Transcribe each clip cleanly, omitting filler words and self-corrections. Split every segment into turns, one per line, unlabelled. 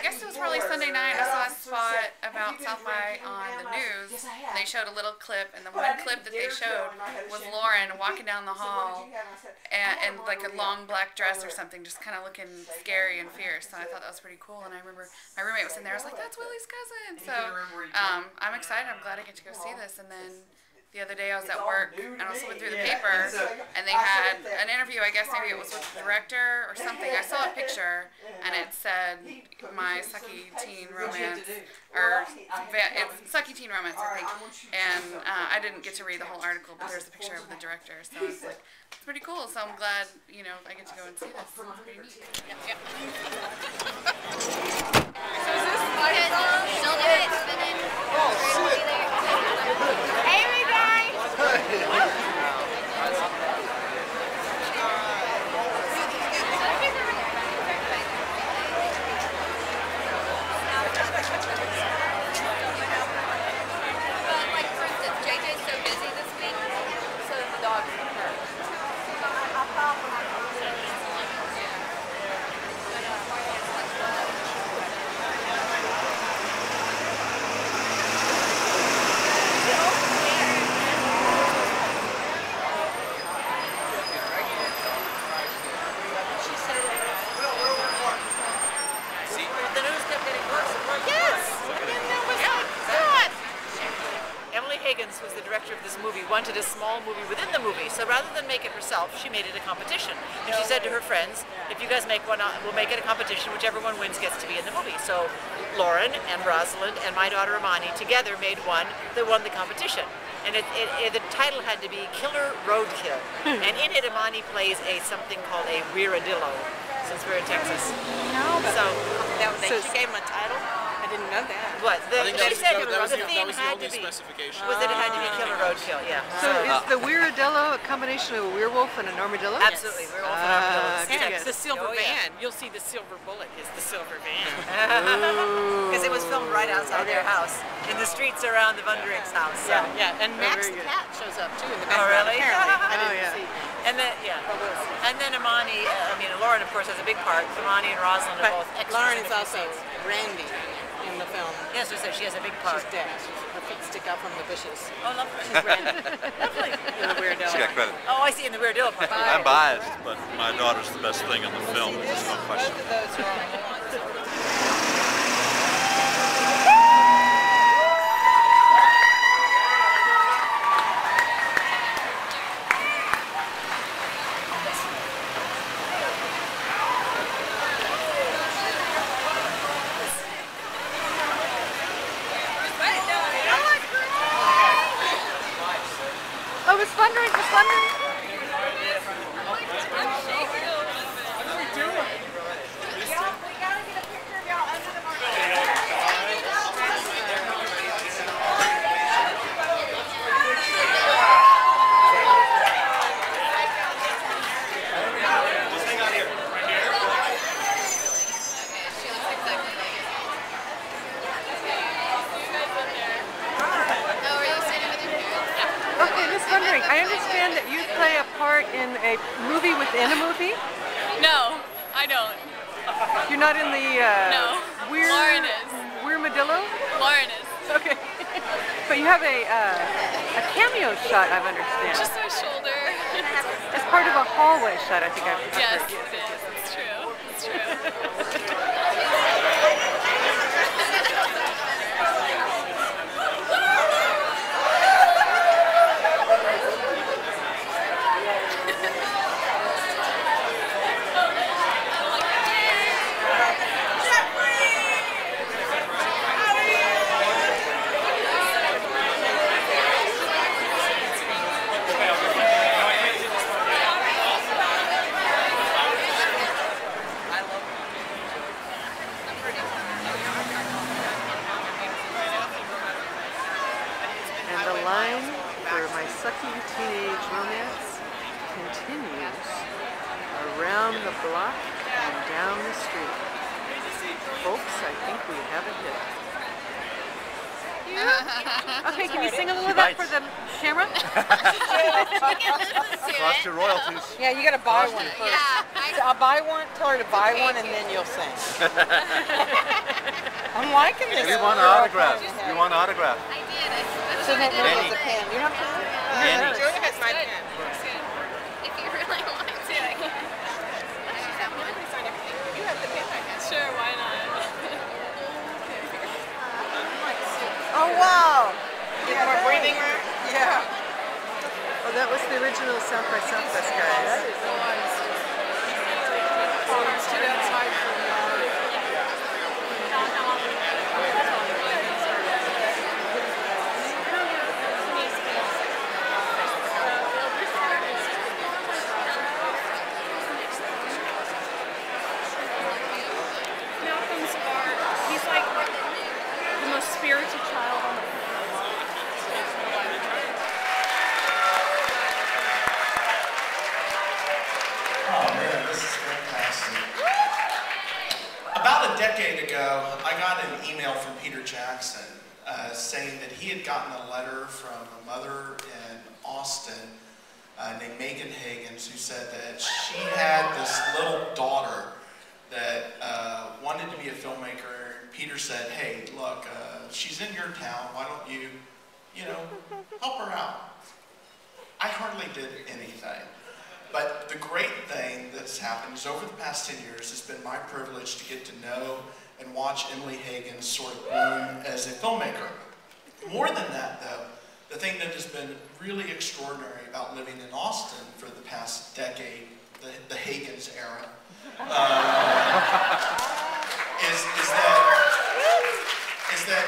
guess it was probably Sunday night. I saw a spot about South by on the news. And they showed a little clip, and the one clip that they showed was Lauren walking down the hall and like a long black dress or something, just kind of looking scary and fierce. And I thought that was pretty cool. And I remember my roommate was in there. I was like, "That's Willie's cousin." So I'm excited. I'm glad I get to go see this. And then the other day I was at work and I was flipping through the paper and they had an interview, I guess maybe it was with the director or something. I saw a picture and it said my Sucky Teen Romance, or it's Sucky Teen Romance, I think. And I didn't get to read the whole article, but there's a picture of the director, so I was like, it's pretty cool. So I'm glad, you know, I get to go and see this. It's pretty neat. Yep, yep. So is this still do it, and then
was the director of this movie, wanted a small movie within the movie, so rather than make it herself, she made it a competition. And she said to her friends, if you guys make one, we'll make it a competition, whichever one wins gets to be in the movie. So Lauren and Rosalind and my daughter Imani together made one that won the competition. And the title had to be Killer Roadkill. And in it, Imani plays something called a Weirardillo, since we're in Texas.
No, but
so
she gave him a title? I didn't know that.
What? She said the theme had to be.
Specification.
Was that it had to be Killer Roadkill? Yeah.
So is the Weirardillo a combination of a werewolf and an armadillo?
Absolutely, werewolf and armadillo.
And it's the silver van. You'll see the silver bullet is the silver van.
Because it was filmed right outside their house, in the streets around the Vunderich's house. So.
Yeah, yeah. And Max the cat shows up too in the background.
Oh, really?
Apparently. I didn't see.
And then, and then Imani, Lauren, of course, has a big part. Imani and Rosalind are both extras.
Lauren is also Randy in the film.
Yes, so she has a big part.
She's dead. Her feet stick out from the bushes.
Oh, lovely.
She's Randy. Lovely. In the Weirardillo.
She got credit.
Oh, I see, in the Weirardillo part.
I'm biased, but my daughter's the best thing in the film. There's no question.
Both of those are on the line.
Oh, it's Vunderich's, it's Vunderich's. I understand that you play a part in a movie within a movie?
No, I don't.
You're not in the
no. Lauren is.
Weirmadillo?
Lauren is.
Okay. But you have a cameo shot, I understand.
Just my shoulder.
It's part of a hallway shot, I think I've heard.
Yes, it is. It's true. It's true.
And the line for my Sucky Teenage Romance continues around the block and down the street. Folks, I think we have a hit. Okay, can you sing a little of that for the camera?
Cost your royalties.
Yeah, you gotta buy one first.
Yeah,
I'll buy one, tell her to buy one, and then you'll sing.
I'm liking this.
We want an autograph. We want an autograph.
I did. I
Shouldn't it
Danny.
with a pen? You have to.
Danny.
Julia has my pen.
If you really want to, I can.
You have the pen I have.
Sure, why not?
Oh wow!
Get more breathing room?
Yeah. Oh, that was the original South by Southwest guys.
He's like the most spirited child on the planet.
Oh man, this is fantastic. About a decade ago, I got an email from Peter Jackson saying that he had gotten a letter from a mother in Austin named Megan Higgins, who said that she had this little daughter that wanted to be a filmmaker. Peter said, hey, look, she's in your town, why don't you help her out? I hardly did anything. But the great thing that's happened is over the past 10 years, it's been my privilege to get to know and watch Emily Higgins sort of bloom as a filmmaker. More than that, though, the thing that has been really extraordinary about living in Austin for the past decade, the Higgins era, is that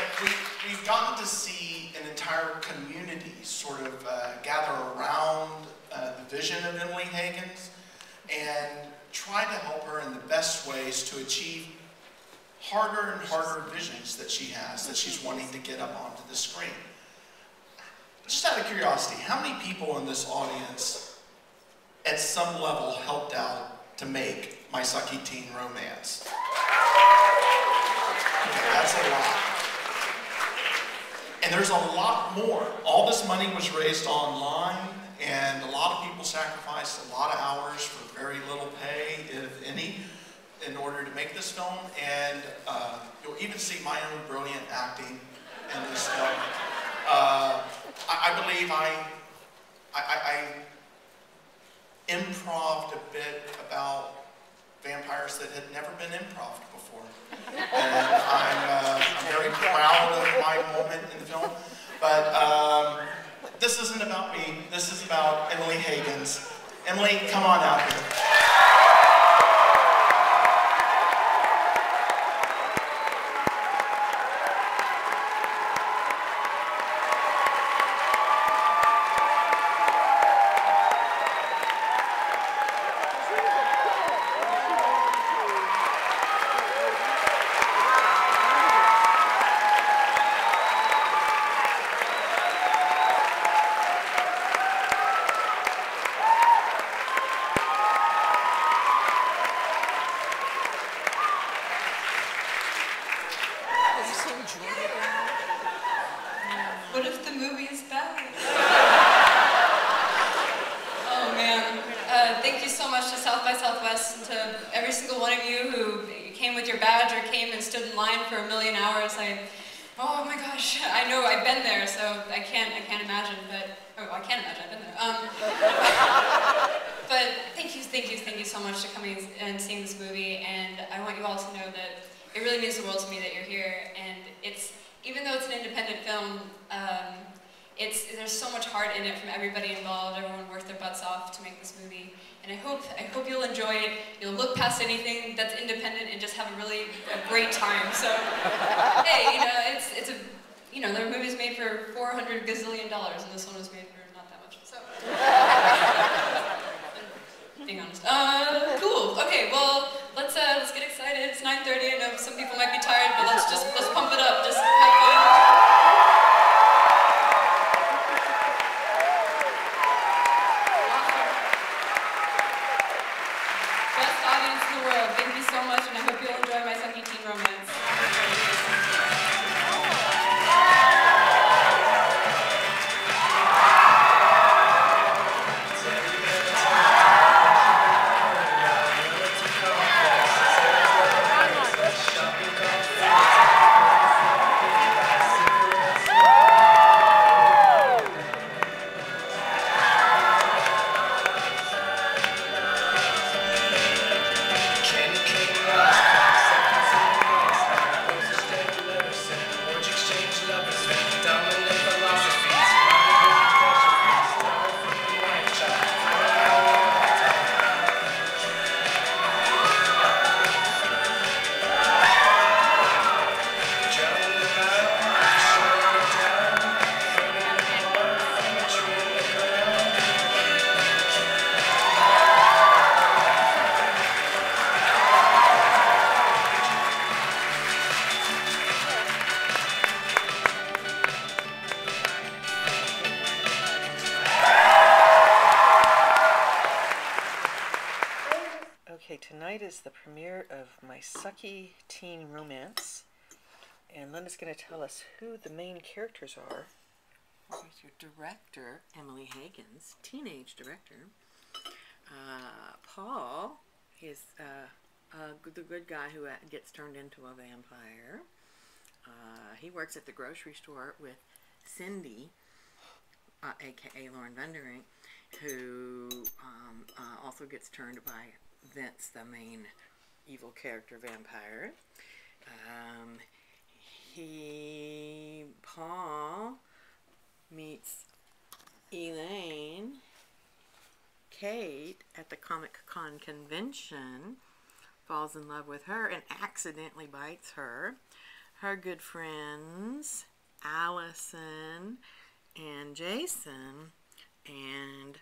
we've gotten to see an entire community sort of gather around the vision of Emily Higgins and try to help her in the best ways to achieve harder and harder visions that she has, that she's wanting to get up onto the screen. Just out of curiosity, how many people in this audience at some level helped out to make My Sucky Teen Romance? Okay, that's a lot. And there's a lot more. All this money was raised online, and a lot of people sacrificed a lot of hours for very little pay, if any, in order to make this film. And you'll even see my own brilliant acting in this film. I believe I improv'd a bit about vampires that had never been improv'd before. And I'm very proud of my moment in the film. But this isn't about me. This is about Emily Higgins. Emily, come on out here.
What if the movie is bad? Oh man. Thank you so much to South by Southwest and to every single one of you who came with your badge or came and stood in line for 1,000,000 hours. Oh my gosh, I know I've been there, so I can't imagine, but, I can't imagine, I've been there. But thank you so much for coming and seeing this movie, and I want you all to know that it really means the world to me that you're here, and even though it's an independent film, there's so much heart in it from everybody involved. Everyone worked their butts off to make this movie, and I hope you'll enjoy it. You'll look past anything that's independent and just have a great time. So, hey, there are movies made for $400 gazillion, and this one was made for not that much. So, being honest. Cool. Okay, well, let's get excited. It's 9:30. I know some people might be tired, but let's pump it up. Just have fun. Best audience in the world. Thank you so much, and I hope you'll enjoy My Sucky Teen Romance.
Okay, tonight is the premiere of my Sucky Teen Romance, and Linda's going to tell us who the main characters are.
Here's your director, Emily Higgins, teenage director. Paul is the good guy who gets turned into a vampire. He works at the grocery store with Cindy, aka Lauren Vanderink, who also gets turned by Vince, the main evil character vampire. Paul meets Elaine, Kate, at the Comic Con convention, falls in love with her and accidentally bites her. Her good friends, Allison and Jason and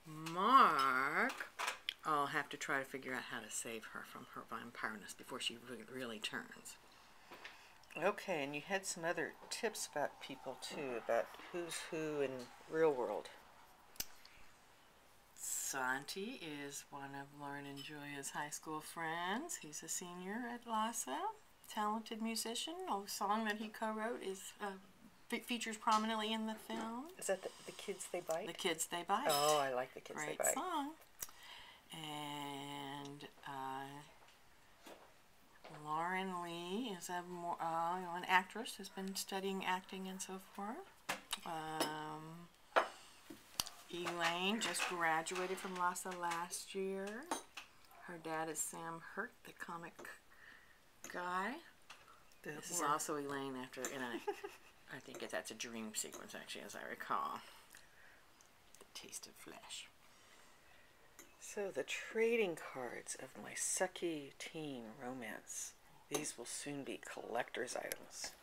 Mark, all have to try to figure out how to save her from her vampireness before she really turns.
Okay, and you had some other tips about people too, about who's who in real world.
Santi is one of Lauren and Julia's high school friends. He's a senior at LASA, talented musician. A song that he co-wrote is features prominently in the film.
Is that the Kids They Bite?
The Kids They Bite.
Oh, I like The Kids They Bite.
Great song. And Lauren Lee is an actress, has been studying acting and so forth. Elaine just graduated from LASA last year. Her dad is Sam Hurt, the comic guy. This is also Elaine after, I think that's a dream sequence actually, as I recall. The Taste of Flesh.
So the trading cards of my Sucky Teen Romance. These will soon be collector's items.